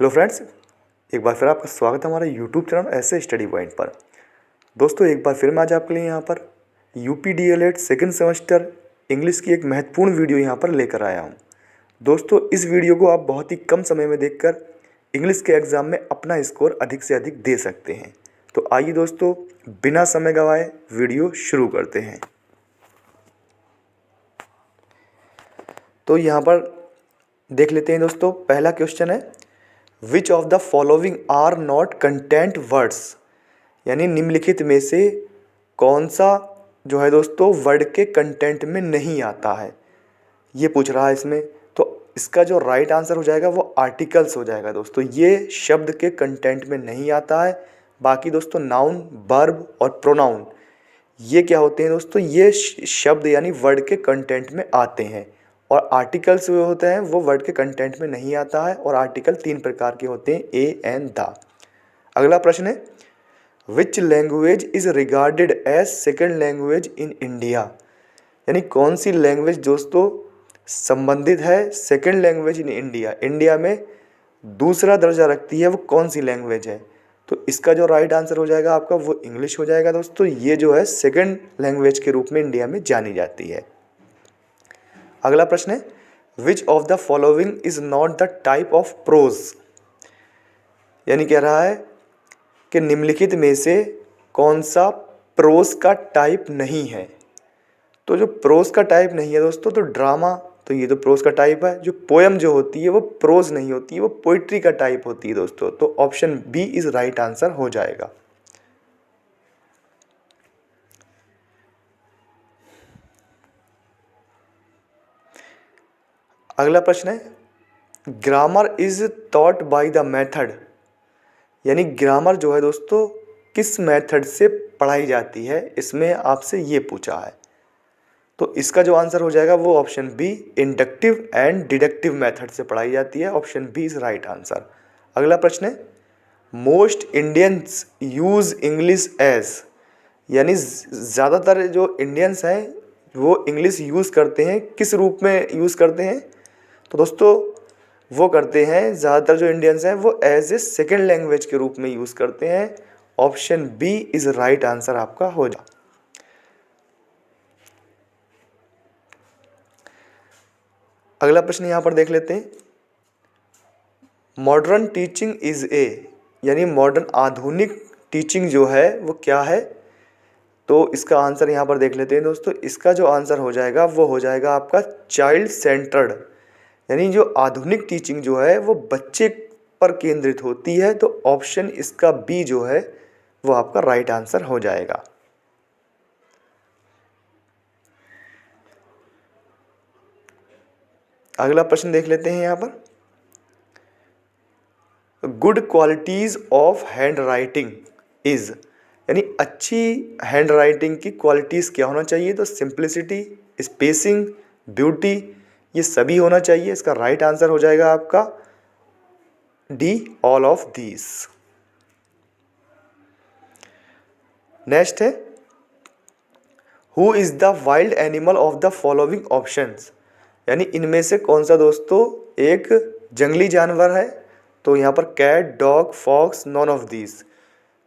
Hello friends, एक बार फिर आपका स्वागत है हमारे यूट्यूब चैनल ऐसे स्टडी पॉइंट पर। दोस्तों, एक बार फिर मैं आज आपके लिए यहाँ पर UP DElEd second semester English की एक महत्वपूर्ण वीडियो यहाँ पर लेकर आया हूँ। दोस्तों, इस वीडियो को आप बहुत ही कम समय में देखकर इंग्लिश के एग्ज़ाम में अपना स्कोर अधिक से अधिक दे सकते हैं। तो आइए दोस्तों, बिना समय गंवाए वीडियो शुरू करते हैं। तो यहाँ पर देख लेते हैं दोस्तों, पहला क्वेश्चन है which of the following are not content words, यानी निम्नलिखित में से कौन सा जो है दोस्तों वर्ड के कंटेंट में नहीं आता है, ये पूछ रहा है इसमें। तो इसका जो राइट आंसर हो जाएगा वो आर्टिकल्स हो जाएगा दोस्तों। ये शब्द के कंटेंट में नहीं आता है। बाकी दोस्तों नाउन, वर्ब और प्रोनाउन ये क्या होते हैं दोस्तों, ये शब्द यानी वर्ड के कंटेंट में आते हैं। और आर्टिकल्स जो होते हैं वो वर्ड के कंटेंट में नहीं आता है। और आर्टिकल 3 प्रकार के होते हैं, ए एंड द। अगला प्रश्न है which language is regarded as second language in India, यानी कौन सी लैंग्वेज दोस्तों संबंधित है second language in India, India में दूसरा दर्जा रखती है, वो कौन सी लैंग्वेज है। तो इसका जो राइट आंसर हो जाएगा आपका वो इंग्लिश हो जाएगा दोस्तों। ये जो है सेकेंड लैंग्वेज के रूप में इंडिया में जानी जाती है। अगला प्रश्न है which of the following is not the type of pros, यानी कह रहा है कि निम्नलिखित में से कौन सा प्रोज का टाइप नहीं है। तो जो प्रोज का टाइप नहीं है दोस्तों, तो ड्रामा, तो ये तो प्रोज का टाइप है। जो पोएम जो होती है वो प्रोज नहीं होती है, वो पोइट्री का टाइप होती है दोस्तों। तो option B is right answer हो जाएगा। अगला प्रश्न है grammar is taught by the method, यानी ग्रामर जो है दोस्तों किस मेथड से पढ़ाई जाती है, इसमें आपसे ये पूछा है। तो इसका जो आंसर हो जाएगा वो option B, inductive and deductive method से पढ़ाई जाती है। Option B is right answer. अगला प्रश्न है most Indians use English as, यानी ज़्यादातर जो इंडियंस हैं वो इंग्लिश यूज़ करते हैं, किस रूप में यूज़ करते हैं। तो दोस्तों वो करते हैं, ज़्यादातर जो इंडियंस हैं वो एज ए सेकेंड लैंग्वेज के रूप में यूज़ करते हैं। Option B is right answer आपका हो जाए। अगला प्रश्न यहाँ पर देख लेते हैं मॉडर्न टीचिंग इज ए, यानी मॉडर्न आधुनिक टीचिंग जो है वो क्या है। तो इसका आंसर यहाँ पर देख लेते हैं दोस्तों। इसका जो आंसर हो जाएगा वो हो जाएगा आपका चाइल्ड सेंटर्ड, यानी जो आधुनिक टीचिंग जो है वो बच्चे पर केंद्रित होती है। तो ऑप्शन इसका बी जो है वो आपका राइट आंसर हो जाएगा। अगला प्रश्न देख लेते हैं यहाँ पर good qualities of hand writing is, यानी अच्छी हैंड राइटिंग की क्वालिटीज़ क्या होना चाहिए। तो सिंप्लिसिटी, स्पेसिंग, ब्यूटी, ये सभी होना चाहिए। इसका राइट आंसर हो जाएगा आपका D, all of these. Next है who is the wild animal of the following options, यानी इनमें से कौन सा दोस्तों एक जंगली जानवर है। तो यहाँ पर cat, dog, fox, none of these.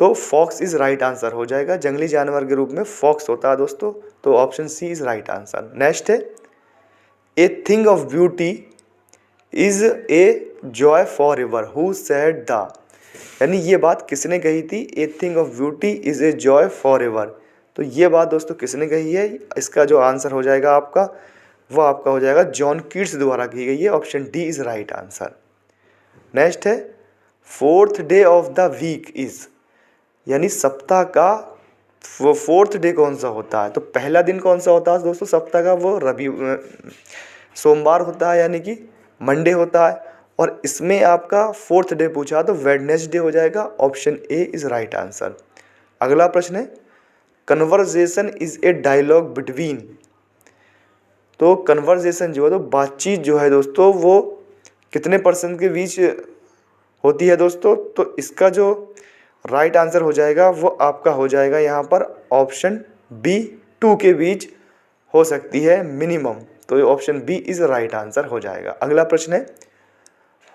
तो फॉक्स इज राइट आंसर हो जाएगा। जंगली जानवर के रूप में फॉक्स होता है दोस्तों। तो option C is right answer. Next है a thing of beauty is a joy for ever who said the, यानी ये बात किसने कही थी। A thing of beauty is a joy for ever, तो ये बात दोस्तों किसने कही है। इसका जो आंसर हो जाएगा आपका वो आपका हो जाएगा जॉन कीट्स द्वारा की गई है। Option D is right answer. Next है fourth day of the week is, यानी सप्ताह का वो फोर्थ डे कौन सा होता है। तो पहला दिन कौन सा होता है दोस्तों सप्ताह का, वो सोमवार होता है, यानी कि मंडे होता है। और इसमें आपका फोर्थ डे पूछा तो वेडनेसडे हो जाएगा। Option A is right answer. अगला प्रश्न है conversation is a dialogue between, तो कन्वर्जेशन जो है तो बातचीत जो है दोस्तों वो कितने पर्सन के बीच होती है दोस्तों। तो इसका जो राइट आंसर हो जाएगा वो आपका हो जाएगा यहाँ पर ऑप्शन बी, 2 के बीच हो सकती है मिनिमम। तो option B is right answer हो जाएगा। अगला प्रश्न है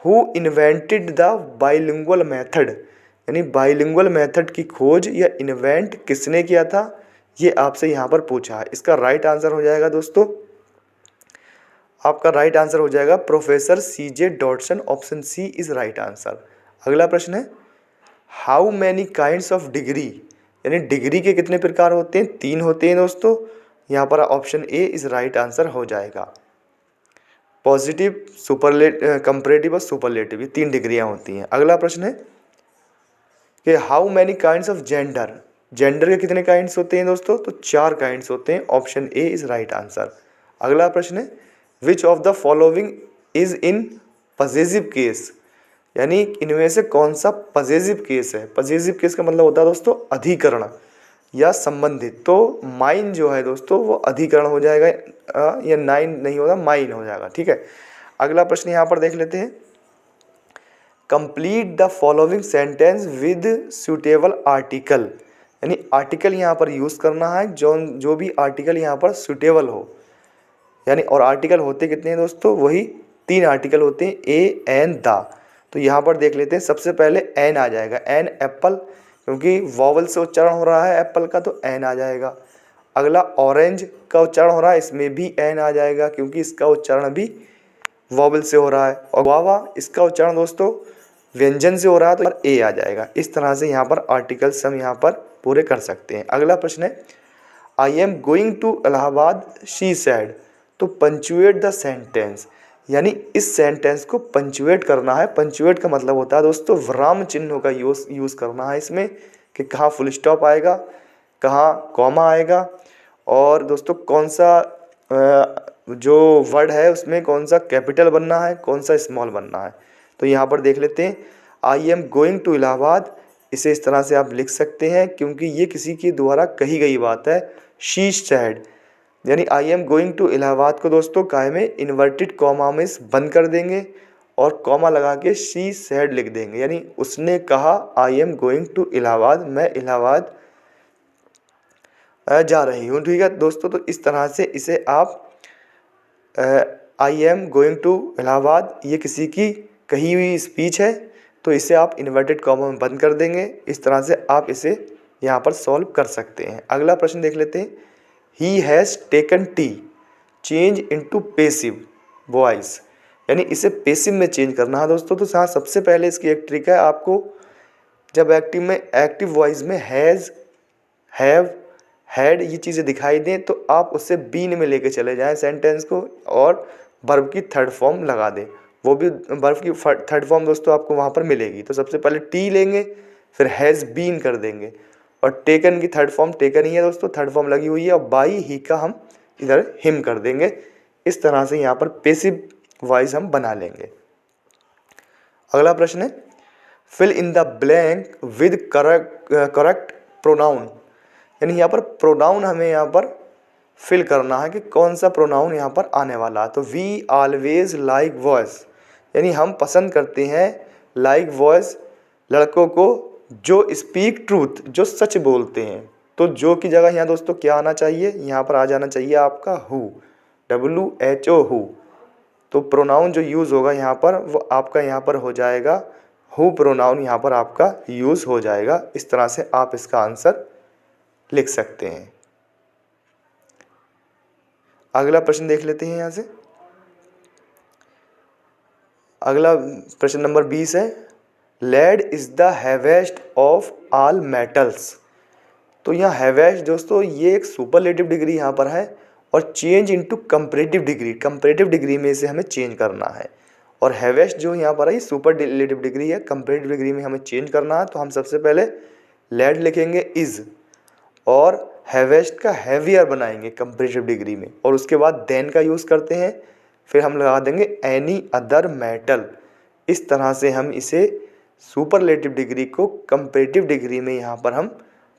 who invented the bilingual method, यानी बाइलिंगुअल मेथड की खोज या इन्वेंट किसने किया था, ये आपसे यहाँ पर पूछा है। इसका राइट आंसर हो जाएगा दोस्तों, आपका राइट आंसर हो जाएगा professor CJ Dodson, option C is right answer. अगला प्रश्न है how many kinds of degree, यानी डिग्री के कितने प्रकार होते हैं, 3 होते हैं दोस्तों। यहाँ पर option A is right answer हो जाएगा। पॉजिटिव, कंपैरेटिव और सुपरलेटिव, ये 3 डिग्रियाँ होती हैं। अगला प्रश्न है कि how many kinds of gender, gender के कितने काइंड्स होते हैं दोस्तों, तो 4 काइंड्स होते हैं। Option A is right answer. अगला प्रश्न है which of the following is in possessive case, यानी इनमें से कौन सा पजेसिव केस है। पजेसिव केस का मतलब होता है दोस्तों अधिकरण या संबंधित। तो माइन जो है दोस्तों वो अधिकरण हो जाएगा, या नाइन नहीं होगा, माइन हो जाएगा, ठीक है। अगला प्रश्न यहाँ पर देख लेते हैं complete the following sentence with suitable article, यानी आर्टिकल यहाँ पर यूज़ करना है जो भी आर्टिकल यहाँ पर सुटेबल हो, यानी और आर्टिकल होते कितने हैं दोस्तों, वही 3 आर्टिकल होते हैं, ए एन द। तो यहाँ पर देख लेते हैं, सबसे पहले एन आ जाएगा, एन एप्पल, क्योंकि वॉवल से उच्चारण हो रहा है एप्पल का, तो एन आ जाएगा। अगला ऑरेंज का उच्चारण हो रहा है, इसमें भी एन आ जाएगा क्योंकि इसका उच्चारण भी वॉवल से हो रहा है। और गुआवा, इसका उच्चारण दोस्तों व्यंजन से हो रहा है, तो ए आ जाएगा। इस तरह से यहाँ पर आर्टिकल्स हम यहाँ पर पूरे कर सकते हैं। अगला प्रश्न है I am going to Allahabad she said, तो पंचुएट द सेंटेंस, यानी इस सेंटेंस को पंचुएट करना है। पंचुएट का मतलब होता है दोस्तों विराम चिन्हों का यूज़ करना है इसमें, कि कहाँ फुल स्टॉप आएगा, कहाँ कॉमा आएगा, और दोस्तों कौन सा जो वर्ड है उसमें कौन सा कैपिटल बनना है, कौन सा स्मॉल बनना है। तो यहाँ पर देख लेते हैं I am going to Allahabad, इसे इस तरह से आप लिख सकते हैं क्योंकि ये किसी के द्वारा कही गई बात है। शी सैड, यानी I am going to Allahabad को दोस्तों काय में इन्वर्टेड कॉमा में बंद कर देंगे और कॉमा लगा के शी सैड लिख देंगे, यानी उसने कहा I am going to Allahabad, मैं इलाहाबाद जा रही हूँ, ठीक है दोस्तों। तो इस तरह से इसे आप I am going to Allahabad, ये किसी की कही हुई स्पीच है, तो इसे आप इन्वर्टेड कॉमा में बंद कर देंगे। इस तरह से आप इसे यहाँ पर सॉल्व कर सकते हैं। अगला प्रश्न देख लेते हैं he has taken T change into passive voice, यानी इसे पैसिव में चेंज करना है दोस्तों। तो हाँ, सबसे पहले इसकी एक ट्रिक है, आपको जब एक्टिव वॉइस में हैज़, हैव, हैड ये चीज़ें दिखाई दें तो आप उससे बीन में लेके चले जाएं सेंटेंस को और वर्ब की थर्ड फॉर्म लगा दें। वो भी वर्ब की थर्ड फॉर्म दोस्तों आपको वहाँ पर मिलेगी। तो सबसे पहले टी लेंगे, फिर हैज़ बीन कर देंगे, और टेकन की थर्ड फॉर्म टेकन ही है दोस्तों, थर्ड फॉर्म लगी हुई है, और बाई ही का हम इधर हिम कर देंगे। इस तरह से यहाँ पर पैसिव वॉइस हम बना लेंगे। अगला प्रश्न है fill in the blank with correct pronoun, यानी यहाँ पर प्रोनाउन हमें यहाँ पर फिल करना है कि कौन सा प्रोनाउन यहाँ पर आने वाला है। तो वी ऑलवेज लाइक वॉइस, यानी हम पसंद करते हैं लाइक वॉइस लड़कों को जो स्पीक ट्रूथ, जो सच बोलते हैं। तो जो की जगह यहाँ दोस्तों क्या आना चाहिए, यहाँ पर आ जाना चाहिए आपका हु, WHO हु। तो प्रोनाउन जो यूज़ होगा यहाँ पर वो आपका यहाँ पर हो जाएगा हु, प्रोनाउन यहाँ पर आपका यूज़ हो जाएगा। इस तरह से आप इसका आंसर लिख सकते हैं। अगला प्रश्न देख लेते हैं यहाँ से। अगला प्रश्न नंबर 20 है lead is the heaviest of all metals. तो यहाँ हैवेस्ट दोस्तों ये एक सुपरलेटिव डिग्री यहाँ पर है, और change into comparative degree, comparative degree में इसे हमें चेंज करना है। और हैवेस्ट जो यहाँ पर है ये सुपरलेटिव डिग्री है, कंपैरेटिव डिग्री में हमें चेंज करना है। तो हम सबसे पहले लेड लिखेंगे इज, और हैवेस्ट का हैवियर बनाएंगे कंपैरेटिव डिग्री में, और उसके बाद देन का यूज़ करते हैं, फिर हम लगा देंगे एनी अदर मेटल। इस तरह से हम इसे सुपरलेटिव डिग्री को कंपैरेटिव डिग्री में यहाँ पर हम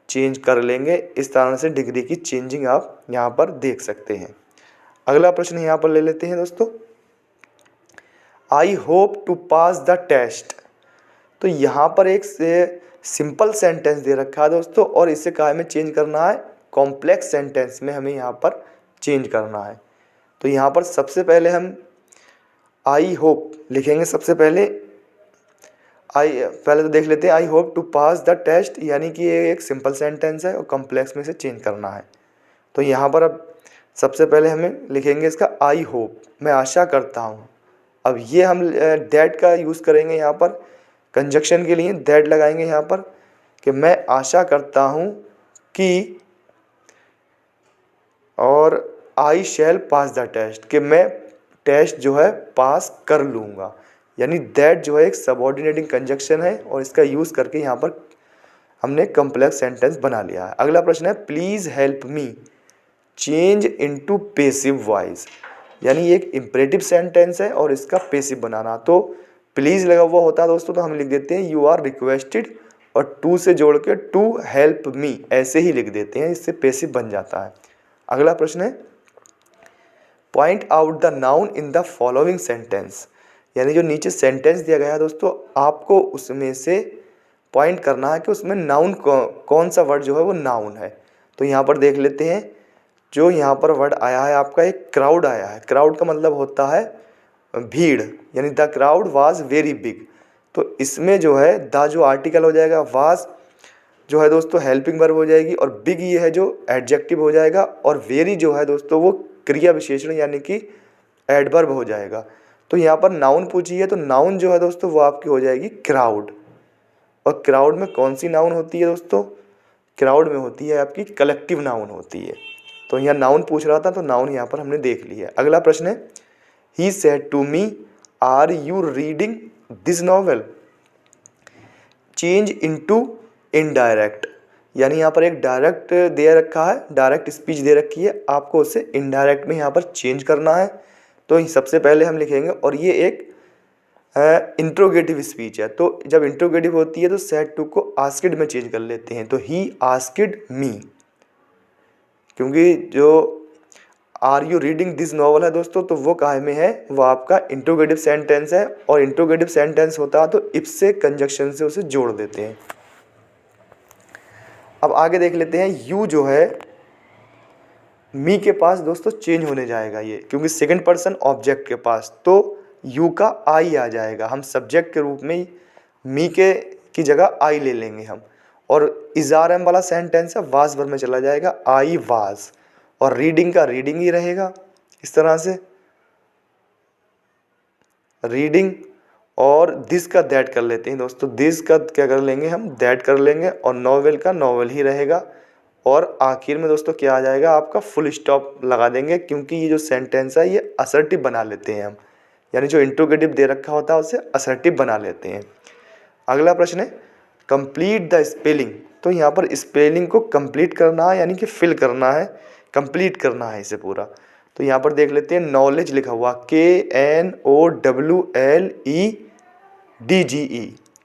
चेंज कर लेंगे। इस तरह से डिग्री की चेंजिंग आप यहाँ पर देख सकते हैं। अगला प्रश्न यहाँ पर ले लेते हैं दोस्तों I hope to pass the test. तो यहाँ पर एक सिंपल सेंटेंस दे रखा है दोस्तों, और इसे क्या में चेंज करना है, कॉम्प्लेक्स सेंटेंस में हमें यहाँ पर चेंज करना है। तो यहाँ पर सबसे पहले हम आई होप लिखेंगे सबसे पहले। पहले तो देख लेते हैं, I hope to pass the test, यानी कि ये एक सिंपल सेंटेंस है और कॉम्प्लेक्स में से चेंज करना है। तो यहाँ पर अब सबसे पहले हमें लिखेंगे इसका आई होप, मैं आशा करता हूँ। अब ये हम दैट का यूज़ करेंगे यहाँ पर कंजक्शन के लिए, दैट लगाएंगे यहाँ पर कि मैं आशा करता हूँ कि, और आई शैल पास द टेस्ट कि मैं टेस्ट जो है पास कर लूँगा। यानी दैट जो है एक सबऑर्डिनेटिंग कंजक्शन है और इसका यूज़ करके यहाँ पर हमने कॉम्प्लेक्स सेंटेंस बना लिया है। अगला प्रश्न है please help me change into passive voice, यानी ये एक इम्परेटिव सेंटेंस है और इसका पेसिव बनाना। तो प्लीज़ लगा हुआ होता है दोस्तों तो हम लिख देते हैं यू आर रिक्वेस्टेड और टू से जोड़ के टू हेल्प मी ऐसे ही लिख देते हैं, इससे पेसिव बन जाता है। अगला प्रश्न है point out the noun in the following sentence, यानी जो नीचे सेंटेंस दिया गया है दोस्तों आपको उसमें से पॉइंट करना है कि उसमें नाउन कौन सा वर्ड जो है वो नाउन है। तो यहाँ पर देख लेते हैं, जो यहाँ पर वर्ड आया है आपका एक क्राउड आया है। क्राउड का मतलब होता है भीड़, यानी the crowd was very big. तो इसमें जो है द जो आर्टिकल हो जाएगा, वाज जो है दोस्तों हेल्पिंग वर्ब हो जाएगी और बिग ये है जो एडजेक्टिव हो जाएगा और वेरी जो है दोस्तों वो क्रिया विशेषण यानी कि एडवर्ब हो जाएगा। तो यहाँ पर नाउन पूछी है तो नाउन जो है दोस्तों वो आपकी हो जाएगी क्राउड। और क्राउड में कौन सी नाउन होती है दोस्तों? क्राउड में होती है आपकी कलेक्टिव नाउन होती है। तो यहाँ नाउन पूछ रहा था तो नाउन यहाँ पर हमने देख ली है। अगला प्रश्न है he said to me are you reading this novel change into indirect, यानी यहाँ पर एक डायरेक्ट दे रखा है, डायरेक्ट स्पीच दे रखी है, आपको उसे इनडायरेक्ट में यहाँ पर चेंज करना है। तो सबसे पहले हम लिखेंगे, और ये एक इंट्रोगेटिव स्पीच है, तो जब इंट्रोगेटिव होती है तो सेड टू को आस्क्ड में चेंज कर लेते हैं, तो ही आस्क्ड मी, क्योंकि जो are you reading this novel है दोस्तों तो वो काहे में है, वो आपका इंट्रोगेटिव सेंटेंस है और इंट्रोगेटिव सेंटेंस होता है तो इफ से कंजक्शन से उसे जोड़ देते हैं। अब आगे देख लेते हैं यू जो है मी के पास दोस्तों चेंज होने जाएगा ये, क्योंकि सेकंड पर्सन ऑब्जेक्ट के पास, तो यू का आई आ जाएगा। हम सब्जेक्ट के रूप में मी के की जगह आई ले लेंगे हम, और इज़ार एम वाला सेंटेंस है वाज वर्ब में चला जाएगा आई वाज, और रीडिंग का रीडिंग ही रहेगा इस तरह से रीडिंग, और दिस का दैट कर लेते हैं दोस्तों, दिस का क्या कर लेंगे हम दैट कर लेंगे, और नॉवेल का नॉवेल ही रहेगा। और आखिर में दोस्तों क्या आ जाएगा आपका फुल स्टॉप लगा देंगे, क्योंकि ये जो सेंटेंस है ये असर्टिव बना लेते हैं हम, यानी जो इंट्रोगेटिव दे रखा होता है उसे असर्टिव बना लेते हैं। अगला प्रश्न है कंप्लीट द स्पेलिंग, तो यहाँ पर स्पेलिंग को कंप्लीट करना है, यानी कि फिल करना है, कंप्लीट करना है इसे पूरा। तो यहाँ पर देख लेते हैं नॉलेज लिखा हुआ KNOWLEDGE,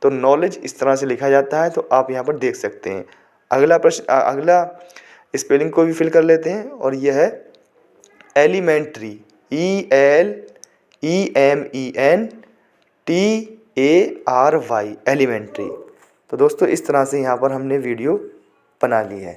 तो नॉलेज इस तरह से लिखा जाता है, तो आप यहाँ पर देख सकते हैं। अगला प्रश्न, अगला स्पेलिंग को भी फिल कर लेते हैं, और यह है एलिमेंट्री ELEMENTARY एलिमेंट्री। तो दोस्तों इस तरह से यहाँ पर हमने वीडियो बना ली है।